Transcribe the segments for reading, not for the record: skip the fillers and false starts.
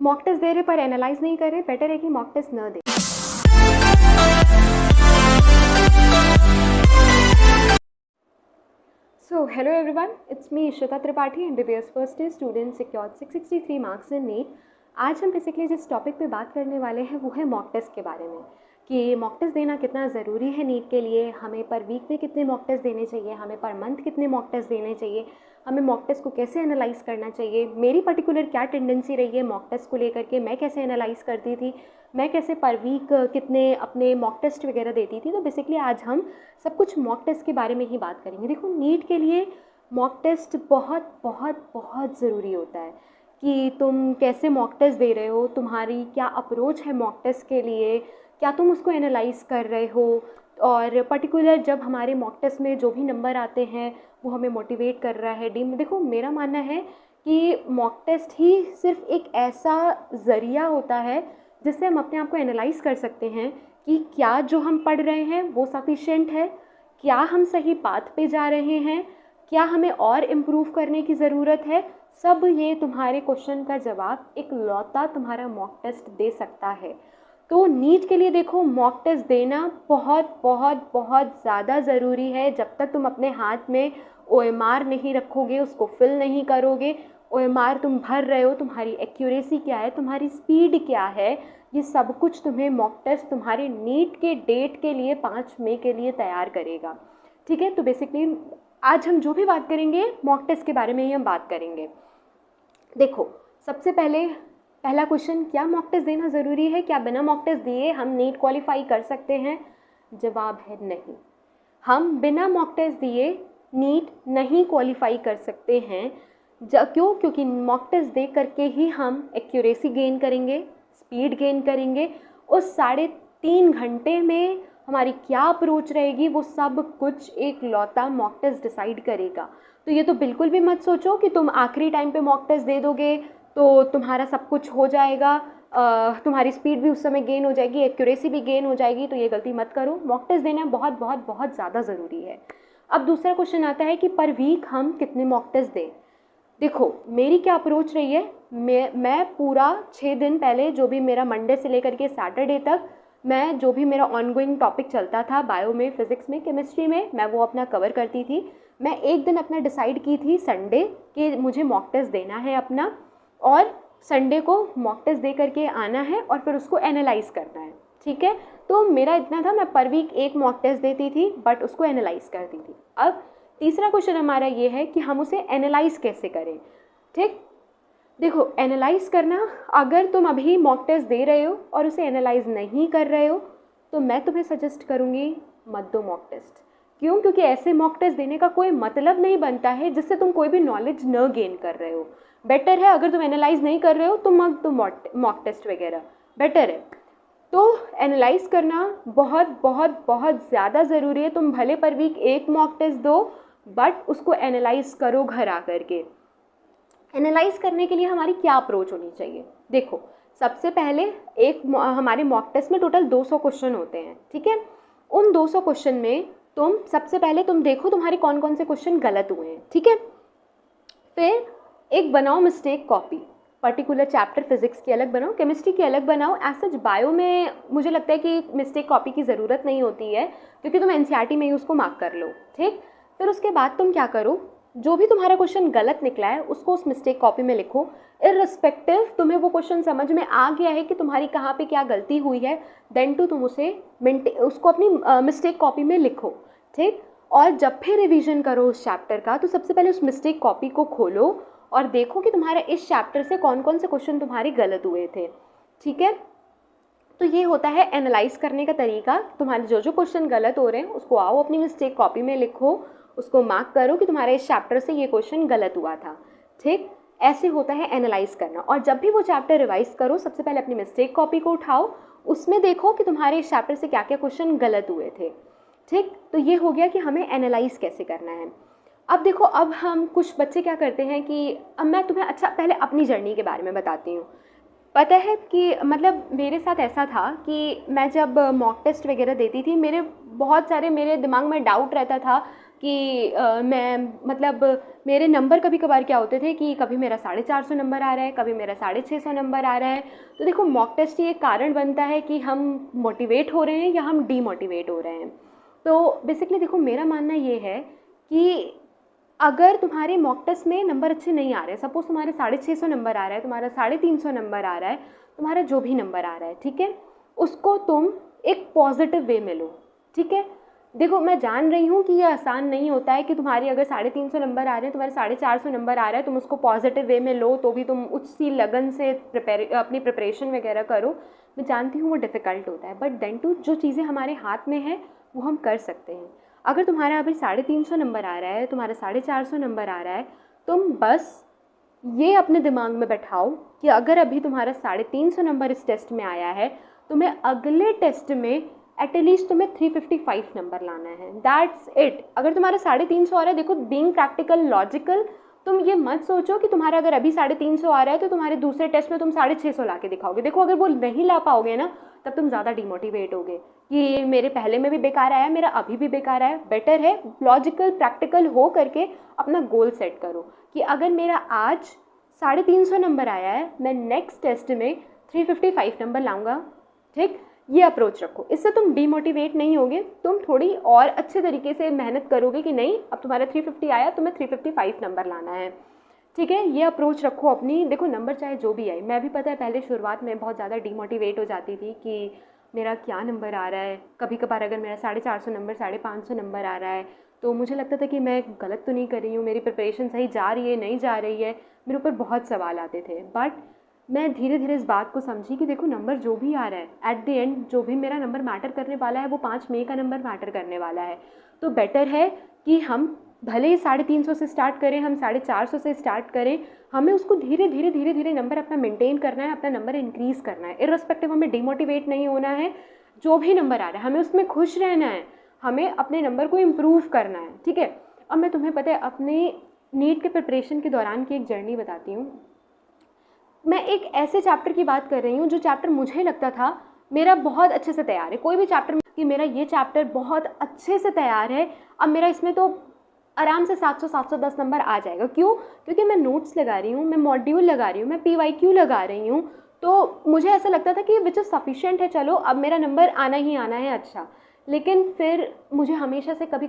Mock test दे रहे पर analyse नहीं कर रहे, बेटर है कि मॉक टेस्ट न दे। So hello everyone, it's me Ishita Tripathi, MBBS first year student, secured 663 marks in NEET। आज हम बेसिकली जिस टॉपिक पे बात करने वाले हैं वो है मॉक टेस्ट के बारे में, कि मॉक टेस्ट देना कितना ज़रूरी है नीट के लिए, हमें पर वीक में कितने मॉक टेस्ट देने चाहिए, हमें पर मंथ कितने मॉक टेस्ट देने चाहिए, हमें मॉक टेस्ट को कैसे एनालाइज करना चाहिए, मेरी पर्टिकुलर क्या टेंडेंसी रही है मॉक टेस्ट को लेकर के, मैं कैसे एनालाइज करती थी, मैं कैसे पर वीक कितने अपने मॉक टेस्ट वगैरह देती थी। तो बेसिकली आज हम सब कुछ मॉक टेस्ट के बारे में ही बात करेंगे। देखो, नीट के लिए मॉक टेस्ट बहुत बहुत बहुत ज़रूरी होता है कि तुम कैसे मॉक टेस्ट दे रहे हो, तुम्हारी क्या अप्रोच है मॉक टेस्ट के लिए, क्या तुम उसको एनालाइज कर रहे हो, और पर्टिकुलर जब हमारे मॉक टेस्ट में जो भी नंबर आते हैं वो हमें मोटिवेट कर रहा है डीम। देखो, मेरा मानना है कि मॉक टेस्ट ही सिर्फ एक ऐसा ज़रिया होता है जिससे हम अपने आप को एनालाइज कर सकते हैं कि क्या जो हम पढ़ रहे हैं वो सफिशिएंट है, क्या हम सही पाथ पे जा रहे हैं, क्या हमें और इम्प्रूव करने की ज़रूरत है। सब ये तुम्हारे क्वेश्चन का जवाब एक लौता तुम्हारा मॉक टेस्ट दे सकता है। तो नीट के लिए देखो, मॉक टेस्ट देना बहुत बहुत बहुत ज़्यादा ज़रूरी है। जब तक तुम अपने हाथ में OMR नहीं रखोगे, उसको फिल नहीं करोगे, OMR तुम भर रहे हो, तुम्हारी एक्यूरेसी क्या है, तुम्हारी स्पीड क्या है, ये सब कुछ तुम्हें मॉक टेस्ट तुम्हारे नीट के डेट के लिए 5 मई के लिए तैयार करेगा। ठीक है, तो बेसिकली आज हम जो भी बात करेंगे मॉक टेस्ट के बारे में ही हम बात करेंगे। देखो, सबसे पहला क्वेश्चन, क्या मॉक टेस्ट देना ज़रूरी है? क्या बिना मॉक टेस्ट दिए हम नीट क्वालिफाई कर सकते हैं? जवाब है नहीं। हम बिना मॉक टेस्ट दिए नीट नहीं क्वालिफाई कर सकते हैं। क्यों? क्योंकि मॉक टेस्ट दे करके ही हम एक्यूरेसी गेन करेंगे, स्पीड गेन करेंगे। उस 3.5 घंटे में हमारी क्या अप्रोच रहेगी वो सब कुछ एक लौता मॉक टेस्ट डिसाइड करेगा। तो ये तो बिल्कुल भी मत सोचो कि तुम आखिरी टाइम पे मॉक टेस्ट दे दोगे तो तुम्हारा सब कुछ हो जाएगा, तुम्हारी स्पीड भी उस समय गेन हो जाएगी, एक्यूरेसी भी गेन हो जाएगी। तो ये गलती मत करो, मॉक टेस्ट देना बहुत बहुत बहुत ज़्यादा ज़रूरी है। अब दूसरा क्वेश्चन आता है कि पर वीक हम कितने मॉक टेस्ट दें। देखो, मेरी क्या अप्रोच रही है, मैं पूरा 6 दिन पहले, जो भी मेरा मंडे से लेकर के सैटरडे तक, मैं जो भी मेरा ऑनगोइंग टॉपिक चलता था बायो में, फिज़िक्स में, केमिस्ट्री में, मैं वो अपना कवर करती थी। मैं एक दिन अपना डिसाइड की थी संडे कि मुझे मॉक टेस्ट देना है अपना, और संडे को मॉक टेस्ट दे करके आना है और फिर उसको एनालाइज करना है। ठीक है, तो मेरा इतना था, मैं पर वीक एक मॉक टेस्ट देती थी बट उसको एनालाइज करती थी। अब तीसरा क्वेश्चन हमारा ये है कि हम उसे एनालाइज कैसे करें। ठीक, देखो, एनालाइज करना, अगर तुम अभी मॉक टेस्ट दे रहे हो और उसे एनालाइज नहीं कर रहे हो तो मैं तुम्हें सजेस्ट करूँगी मत दो मॉक टेस्ट। क्यों? क्योंकि ऐसे मॉक टेस्ट देने का कोई मतलब नहीं बनता है जिससे तुम कोई भी नॉलेज न गेन कर रहे हो। बेटर है अगर तुम एनालाइज नहीं कर रहे हो तो मॉक टेस्ट वगैरह बेटर है। तो एनालाइज करना बहुत बहुत बहुत ज़्यादा ज़रूरी है। तुम भले पर वीक एक मॉक टेस्ट दो बट उसको एनालाइज करो घर आकर के। एनालाइज करने के लिए हमारी क्या अप्रोच होनी चाहिए? देखो, सबसे पहले हमारे मॉक टेस्ट में टोटल 200 क्वेश्चन होते हैं। ठीक है, उन 200 क्वेश्चन में तुम सबसे पहले तुम देखो तुम्हारे कौन कौन से क्वेश्चन गलत हुए हैं। ठीक है, फिर एक बनाओ mistake copy, particular chapter physics की अलग बनाओ, केमिस्ट्री की अलग बनाओ। एज सच बायो में मुझे लगता है कि मिस्टेक कॉपी की ज़रूरत नहीं होती है क्योंकि तुम NCERT में ही उसको मार्क कर लो। ठीक, फिर उसके बाद तुम क्या करो, जो भी तुम्हारा क्वेश्चन गलत निकला है उसको उस मिस्टेक कॉपी में लिखो। इर्रिस्पेक्टिव तुम्हें वो क्वेश्चन समझ में आ गया है कि तुम्हारी कहाँ पे क्या गलती हुई है, देन तुम उसको अपनी मिस्टेक कॉपी में लिखो। ठीक, और जब फिर रिवीजन करो उस चैप्टर का तो सबसे पहले उस मिस्टेक कॉपी को खोलो और देखो कि तुम्हारा इस चैप्टर से कौन कौन से क्वेश्चन तुम्हारे गलत हुए थे। ठीक है, तो ये होता है एनालाइज करने का तरीका। तुम्हारे जो जो क्वेश्चन गलत हो रहे हैं उसको आओ अपनी मिस्टेक कॉपी में लिखो, उसको मार्क करो कि तुम्हारे इस चैप्टर से ये क्वेश्चन गलत हुआ था। ठीक, ऐसे होता है एनालाइज करना। और जब भी वो चैप्टर रिवाइज करो सबसे पहले अपनी मिस्टेक कॉपी को उठाओ, उसमें देखो कि तुम्हारे इस चैप्टर से क्या क्या क्वेश्चन गलत हुए थे। ठीक, तो ये हो गया कि हमें एनालाइज कैसे करना है। अब देखो, अब हम कुछ बच्चे क्या करते हैं कि अब मैं तुम्हें पहले अपनी जर्नी के बारे में बताती हूँ। पता है कि मतलब मेरे साथ ऐसा था कि मैं जब मॉक टेस्ट वगैरह देती थी, मेरे दिमाग में डाउट रहता था कि मैं मतलब मेरे नंबर कभी कभार क्या होते थे कि कभी मेरा 450 नंबर आ रहा है, कभी मेरा 650 नंबर आ रहा है। तो देखो मॉक टेस्ट ही एक कारण बनता है कि हम मोटिवेट हो रहे हैं या हम डीमोटिवेट हो रहे हैं। तो बेसिकली देखो मेरा मानना ये है कि अगर तुम्हारे मॉक टेस्ट में नंबर अच्छे नहीं आ रहे, सपोज तुम्हारे 650 नंबर आ रहा है, तुम्हारा 350 नंबर आ रहा है, तुम्हारा जो भी नंबर आ रहा है, ठीक है, उसको तुम एक पॉजिटिव वे में लो। ठीक है, देखो मैं जान रही हूँ कि ये आसान नहीं होता है कि तुम्हारी अगर 350 नंबर आ रहे हैं, तुम्हारे 450 नंबर आ रहा है, तुम उसको पॉजिटिव वे में लो, तो भी तुम उसी लगन से अपनी प्रिपरेशन वगैरह करो। मैं जानती हूँ वो डिफ़िकल्ट होता है, बट देन टू जो चीज़ें हमारे हाथ में है वो हम कर सकते हैं। अगर तुम्हारा अभी 350 नंबर आ रहा है, तुम्हारा 450 नंबर आ रहा है, तुम बस ये अपने दिमाग में बैठाओ कि अगर अभी तुम्हारा 350 नंबर इस टेस्ट में आया है, तुम्हें अगले टेस्ट में एटलीस्ट तुम्हें 355 नंबर लाना है। That's it. अगर तुम्हारा 350 आ रहा है, देखो बीइंग प्रैक्टिकल लॉजिकल, तुम ये मत सोचो कि तुम्हारा अगर अभी 350 आ रहा है तो तुम्हारे दूसरे टेस्ट में तुम 650 ला के दिखाओगे। देखो अगर वो नहीं ला पाओगे ना, तब तुम ज़्यादा डिमोटिवेट होगे कि मेरे पहले में भी बेकार आया, मेरा अभी भी बेकार आया। बेटर है लॉजिकल प्रैक्टिकल हो करके अपना गोल सेट करो कि अगर मेरा आज 350 नंबर आया है, मैं नेक्स्ट टेस्ट में 355 नंबर लाऊंगा। ठीक, ये अप्रोच रखो, इससे तुम डीमोटिवेट नहीं होगे, तुम थोड़ी और अच्छे तरीके से मेहनत करोगे कि नहीं अब तुम्हारा 350 आया, तुम्हें 355 नंबर लाना है। ठीक है, ये अप्रोच रखो अपनी। देखो नंबर चाहे जो भी आए, मैं भी पता है पहले शुरुआत में बहुत ज़्यादा डीमोटिवेट हो जाती थी कि मेरा क्या नंबर आ रहा है। कभी कभार अगर मेरा 450 नंबर 550 नंबर आ रहा है तो मुझे लगता था कि मैं गलत तो नहीं कर रही हूँ, मेरी प्रिपरेशन सही जा रही है नहीं जा रही है, मेरे ऊपर बहुत सवाल आते थे। बट मैं धीरे धीरे इस बात को समझी कि देखो नंबर जो भी आ रहा है एट द एंड जो भी मेरा नंबर मैटर करने वाला है वो 5 मई का नंबर मैटर करने वाला है। तो बेटर है कि हम भले ही 350 से स्टार्ट करें, हम 450 से स्टार्ट करें, हमें उसको धीरे धीरे धीरे धीरे नंबर अपना मेंटेन करना है, अपना नंबर इंक्रीज़ करना है। इर्रेस्पेक्टिव हमें डिमोटिवेट नहीं होना है, जो भी नंबर आ रहा है हमें उसमें खुश रहना है, हमें अपने नंबर को इम्प्रूव करना है। ठीक है, अब मैं तुम्हें पता है अपने नीट के प्रिपरेशन के दौरान की एक जर्नी बताती हूँ। मैं एक ऐसे चैप्टर की बात कर रही हूँ जो चैप्टर मुझे लगता था मेरा बहुत अच्छे से तैयार है। कोई भी चैप्टर कि मेरा ये चैप्टर बहुत अच्छे से तैयार है, अब मेरा इसमें तो आराम से 700-710 नंबर आ जाएगा। क्यों? क्योंकि मैं नोट्स लगा रही हूँ, मैं मॉड्यूल लगा रही हूँ, मैं PYQ लगा रही हूँ, तो मुझे ऐसा लगता था कि विच इज़ सफिशिएंट है, चलो अब मेरा नंबर आना ही आना है। अच्छा, लेकिन फिर मुझे हमेशा से कभी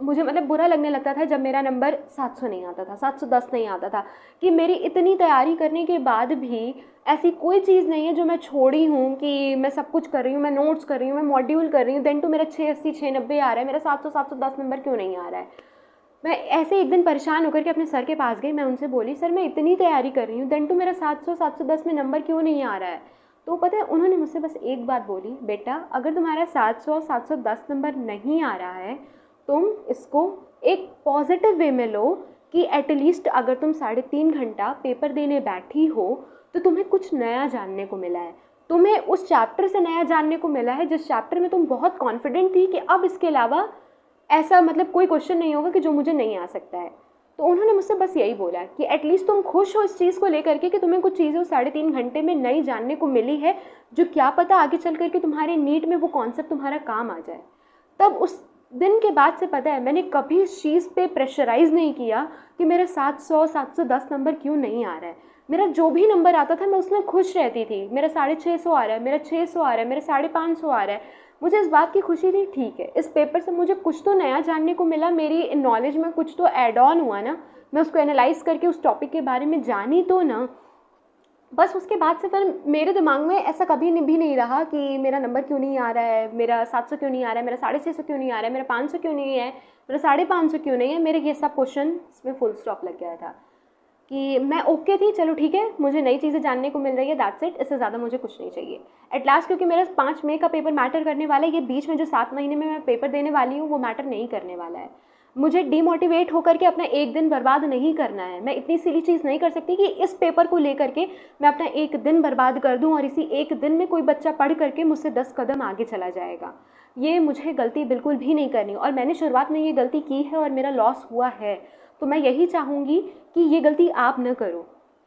मुझे मतलब बुरा लगने लगता था जब मेरा नंबर 700 नहीं आता था, 710 नहीं आता था, कि मेरी इतनी तैयारी करने के बाद भी ऐसी कोई चीज़ नहीं है जो मैं छोड़ी हूँ कि मैं सब कुछ कर रही हूँ, मैं नोट्स कर रही हूँ, मैं मॉड्यूल कर रही हूँ, देन टू मेरा 680 690 आ रहा है, मेरा 700-710 नंबर क्यों नहीं आ रहा है। मैं ऐसे एक दिन परेशान होकर के अपने सर के पास गई, मैं उनसे बोली सर मैं इतनी तैयारी कर रही हूँ, देन टू मेरा 700-710 में नंबर क्यों नहीं आ रहा है। तो पता है उन्होंने मुझसे बस एक बात बोली, बेटा अगर तुम्हारा 700-710 नंबर नहीं आ रहा है, तुम इसको एक पॉजिटिव वे में लो कि एटलीस्ट अगर तुम 3.5 घंटा पेपर देने बैठी हो तो तुम्हें कुछ नया जानने को मिला है, तुम्हें उस चैप्टर से नया जानने को मिला है जिस चैप्टर में तुम बहुत कॉन्फिडेंट थी कि अब इसके अलावा ऐसा मतलब कोई क्वेश्चन नहीं होगा कि जो मुझे नहीं आ सकता है। तो उन्होंने मुझसे बस यही बोला कि एटलीस्ट तुम खुश हो इस चीज़ को लेकर के कि तुम्हें कुछ चीज़ें 3.5 घंटे में नई जानने को मिली है, जो क्या पता आगे चल करके तुम्हारे नीट में वो कॉन्सेप्ट तुम्हारा काम आ जाए। तब उस दिन के बाद से पता है मैंने कभी इस चीज़ पे प्रेशराइज़ नहीं किया कि मेरा 700-710 नंबर क्यों नहीं आ रहा है। मेरा जो भी नंबर आता था मैं उसमें खुश रहती थी। मेरा 650 आ रहा है, मेरा 600 आ रहा है, मेरा 550 आ रहा है, मुझे इस बात की खुशी थी ठीक है इस पेपर से मुझे कुछ तो नया जानने को मिला, मेरी नॉलेज में कुछ तो ऐड ऑन हुआ ना, मैं उसको एनालाइज करके उस टॉपिक के बारे में जानी तो ना। बस उसके बाद से फिर मेरे दिमाग में ऐसा कभी भी नहीं रहा कि मेरा नंबर क्यों नहीं आ रहा है, मेरा 700 क्यों नहीं आ रहा है, मेरा 650 क्यों नहीं आ रहा है, मेरा 500 क्यों नहीं है, मेरा 550 क्यों नहीं है। मेरे ये सब क्वेश्चन इसमें फुल स्टॉप लग गया था कि मैं ओके थी, चलो ठीक है मुझे नई चीज़ें जानने को मिल रही है, दैट्स इट, इससे ज़्यादा मुझे कुछ नहीं चाहिए एट लास्ट। क्योंकि मेरा 5 मई का पेपर मैटर करने वाला है, ये बीच में जो 7 महीने में मैं पेपर देने वाली हूँ वो मैटर नहीं करने वाला है। मुझे डीमोटिवेट होकर के अपना एक दिन बर्बाद नहीं करना है। मैं इतनी सिली चीज़ नहीं कर सकती कि इस पेपर को लेकर के मैं अपना एक दिन बर्बाद कर दूं और इसी एक दिन में कोई बच्चा पढ़ करके मुझसे 10 कदम आगे चला जाएगा। ये मुझे गलती बिल्कुल भी नहीं करनी, और मैंने शुरुआत में ये गलती की है और मेरा लॉस हुआ है, तो मैं यही चाहूँगी कि ये गलती आप न करो।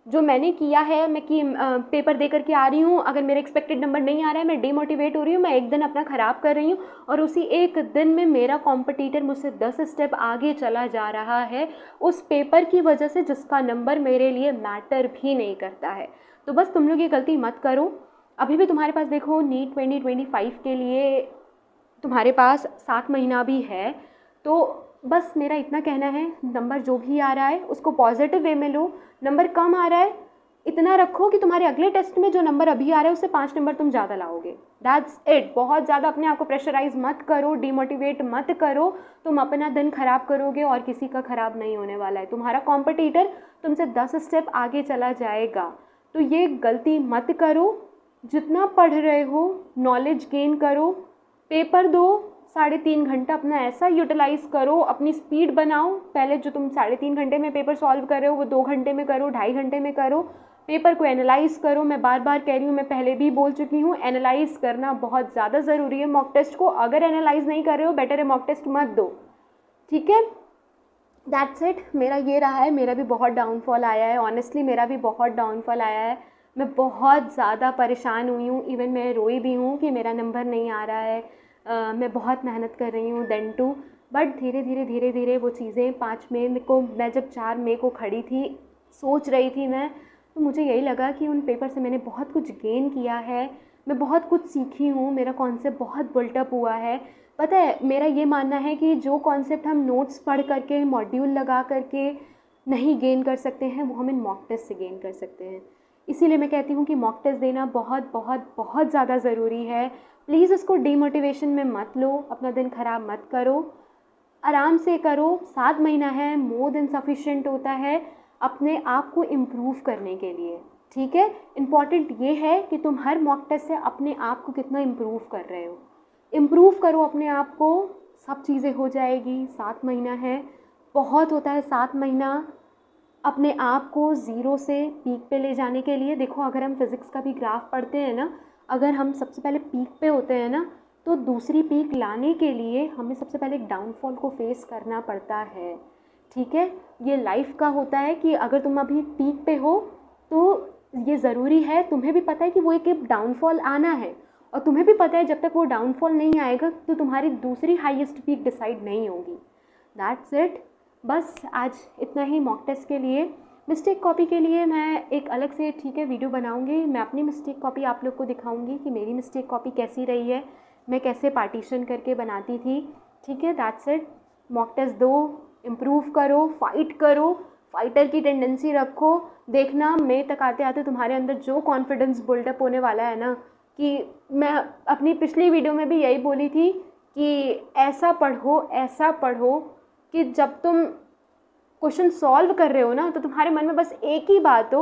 जो मैंने किया है, मैं कि पेपर दे करके आ रही हूँ, अगर मेरा एक्सपेक्टेड नंबर नहीं आ रहा है, मैं डीमोटिवेट हो रही हूँ, मैं एक दिन अपना ख़राब कर रही हूँ, और उसी एक दिन में मेरा कॉम्पिटिटर मुझसे 10 स्टेप आगे चला जा रहा है उस पेपर की वजह से, जिसका नंबर मेरे लिए मैटर भी नहीं करता है। तो बस तुम लोग ये गलती मत करो। अभी भी तुम्हारे पास देखो नीट 2025 के लिए तुम्हारे पास 7 महीना भी है। तो बस मेरा इतना कहना है, नंबर जो भी आ रहा है उसको पॉजिटिव वे में लो। नंबर कम आ रहा है, इतना रखो कि तुम्हारे अगले टेस्ट में जो नंबर अभी आ रहा है उससे 5 नंबर तुम ज़्यादा लाओगे। That's it. बहुत ज़्यादा अपने आप को प्रेशराइज मत करो, डिमोटिवेट मत करो। तुम अपना दिन खराब करोगे और किसी का खराब नहीं होने वाला है। तुम्हारा कॉम्पिटिटर तुमसे 10 स्टेप आगे चला जाएगा। तो ये गलती मत करो। जितना पढ़ रहे हो नॉलेज गेन करो, पेपर दो, 3.5 घंटा अपना ऐसा यूटिलाइज़ करो, अपनी स्पीड बनाओ। पहले जो तुम 3.5 घंटे में पेपर सॉल्व कर रहे हो वो 2 घंटे में करो, 2.5 घंटे में करो। पेपर को एनालाइज़ करो। मैं बार बार कह रही हूँ, मैं पहले भी बोल चुकी हूँ, एनालाइज़ करना बहुत ज़्यादा ज़रूरी है मॉक टेस्ट को। अगर एनालाइज़ नहीं कर रहे हो, बेटर है मॉक टेस्ट मत दो, ठीक है। That's it. मेरा ये रहा है, मेरा भी बहुत डाउनफॉल आया है, ऑनेस्टली मेरा भी बहुत डाउनफॉल आया है। मैं बहुत ज़्यादा परेशान हुई हूँ, इवन मैं रोई भी हूँ कि मेरा नंबर नहीं आ रहा है। मैं बहुत मेहनत कर रही हूँ देन टू, बट धीरे धीरे वो चीज़ें 5 मई को, मैं जब 4 मई को खड़ी थी, सोच रही थी मैं, तो मुझे यही लगा कि उन पेपर से मैंने बहुत कुछ गेन किया है, मैं बहुत कुछ सीखी हूँ, मेरा कॉन्सेप्ट बहुत बिल्टअप हुआ है। पता है, मेरा ये मानना है कि जो कॉन्सेप्ट हम नोट्स पढ़ करके, मॉड्यूल लगा करके नहीं गेन कर सकते हैं, वो हम इन मॉक टेस्ट से गेन कर सकते हैं। इसीलिए मैं कहती हूँ कि मॉक टेस्ट देना बहुत बहुत बहुत ज़्यादा ज़रूरी है। प्लीज़ इसको डीमोटिवेशन में मत लो, अपना दिन ख़राब मत करो, आराम से करो। 7 महीना है, मोर देन सफिशिएंट होता है अपने आप को इम्प्रूव करने के लिए, ठीक है। इम्पॉर्टेंट ये है कि तुम हर मॉक टेस्ट से अपने आप को कितना इम्प्रूव कर रहे हो। इम्प्रूव करो अपने आप को, सब चीज़ें हो जाएगी। 7 महीना है, बहुत होता है 7 महीना अपने आप को ज़ीरो से पीक पे ले जाने के लिए। देखो, अगर हम फिज़िक्स का भी ग्राफ पढ़ते हैं ना, अगर हम सबसे पहले पीक पे होते हैं ना, तो दूसरी पीक लाने के लिए हमें सबसे पहले एक डाउनफॉल को फेस करना पड़ता है, ठीक है। ये लाइफ का होता है कि अगर तुम अभी पीक पे हो तो ये ज़रूरी है, तुम्हें भी पता है कि वो एक डाउनफॉल आना है, और तुम्हें भी पता है जब तक वो डाउनफॉल नहीं आएगा तो तुम्हारी दूसरी हाईएस्ट पीक डिसाइड नहीं होगी। That's it. बस आज इतना ही मॉक टेस्ट के लिए। मिस्टेक कॉपी के लिए मैं एक अलग से, ठीक है, वीडियो बनाऊंगी। मैं अपनी मिस्टेक कॉपी आप लोग को दिखाऊंगी कि मेरी मिस्टेक कॉपी कैसी रही है, मैं कैसे पार्टीशन करके बनाती थी, ठीक है। That's it. मॉक टेस्ट दो, इम्प्रूव करो, फाइट करो, फाइटर की टेंडेंसी रखो। देखना मई तक आते आते तुम्हारे अंदर जो कॉन्फिडेंस बिल्डअप होने वाला है ना, कि मैं अपनी पिछली वीडियो में भी यही बोली थी कि ऐसा पढ़ो कि जब तुम क्वेश्चन सॉल्व कर रहे हो ना, तो तुम्हारे मन में बस एक ही बात हो,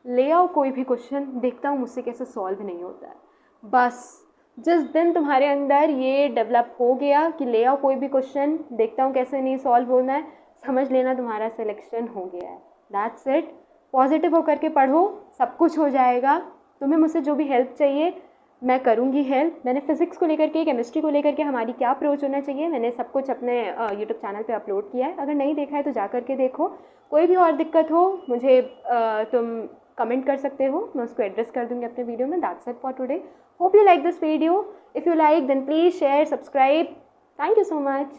ले आओ कोई भी क्वेश्चन, देखता हूँ मुझसे कैसे सॉल्व नहीं होता है। बस जिस दिन तुम्हारे अंदर ये डेवलप हो गया कि ले आओ कोई भी क्वेश्चन, देखता हूँ कैसे नहीं सॉल्व होना है, समझ लेना तुम्हारा सिलेक्शन हो गया है। That's it. पॉजिटिव होकर के पढ़ो, सब कुछ हो जाएगा। तुम्हें मुझसे जो भी हेल्प चाहिए मैं करूँगी हेल्प। मैंने फिज़िक्स को लेकर के, केमिस्ट्री को लेकर के हमारी क्या अप्रोच होना चाहिए, मैंने सब कुछ अपने यूट्यूब चैनल पे अपलोड किया है। अगर नहीं देखा है तो जा कर के देखो। कोई भी और दिक्कत हो मुझे तुम कमेंट कर सकते हो, मैं उसको एड्रेस कर दूँगी अपने वीडियो में। That's it for today. Hope you like this video. If you like then please share, subscribe. Thank you so much.